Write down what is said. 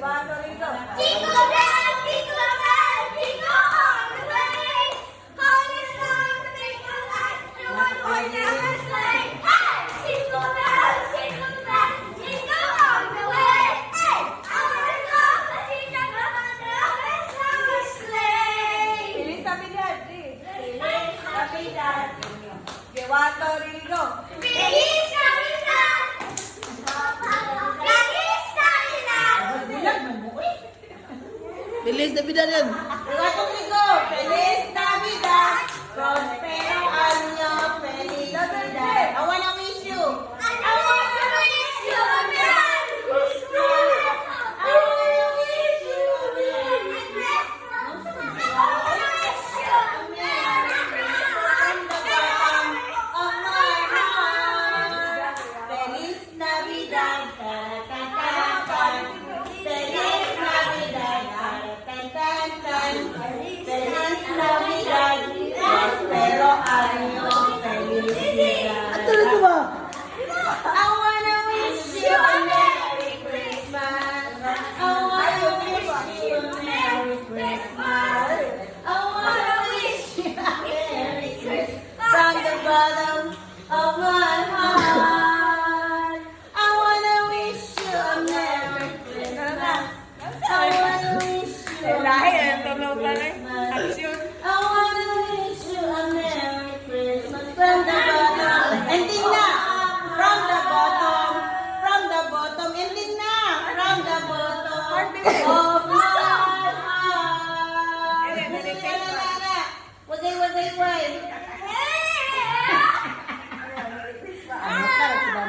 One, two, three, go. Jingle bell, jingle all the way. Holy Lord, the maker light, the one boy never sleigh. Hey! Jingle bell, jingle all the way. Hey! Our Lord, the teacher, the mother of his summer sleigh. Feliz Navidad, please. Feliz Navidad. Okay, one, two, three, go. Feliz Navidad. Feliz Navidad. Feliz Navidad yan. One, two, three, go. Feliz Navidad. Prospero año. Feliz Navidad. I wanna wish you. I want to wish you a Merry Christmas. I want to wish you a Merry Christmas. I want to wish you a Merry Christmas. Of my heart. Feliz Navidad. Tan, tan, tan. Feliz Navidad. Tan, tan, tan. Feliz Navidad. Prospero año. Felicidad. Ang tuloy ko ba? I wanna wish you a Merry Christmas. I wanna wish you a Merry Christmas. I wanna wish you a Merry Christmas. From the bottom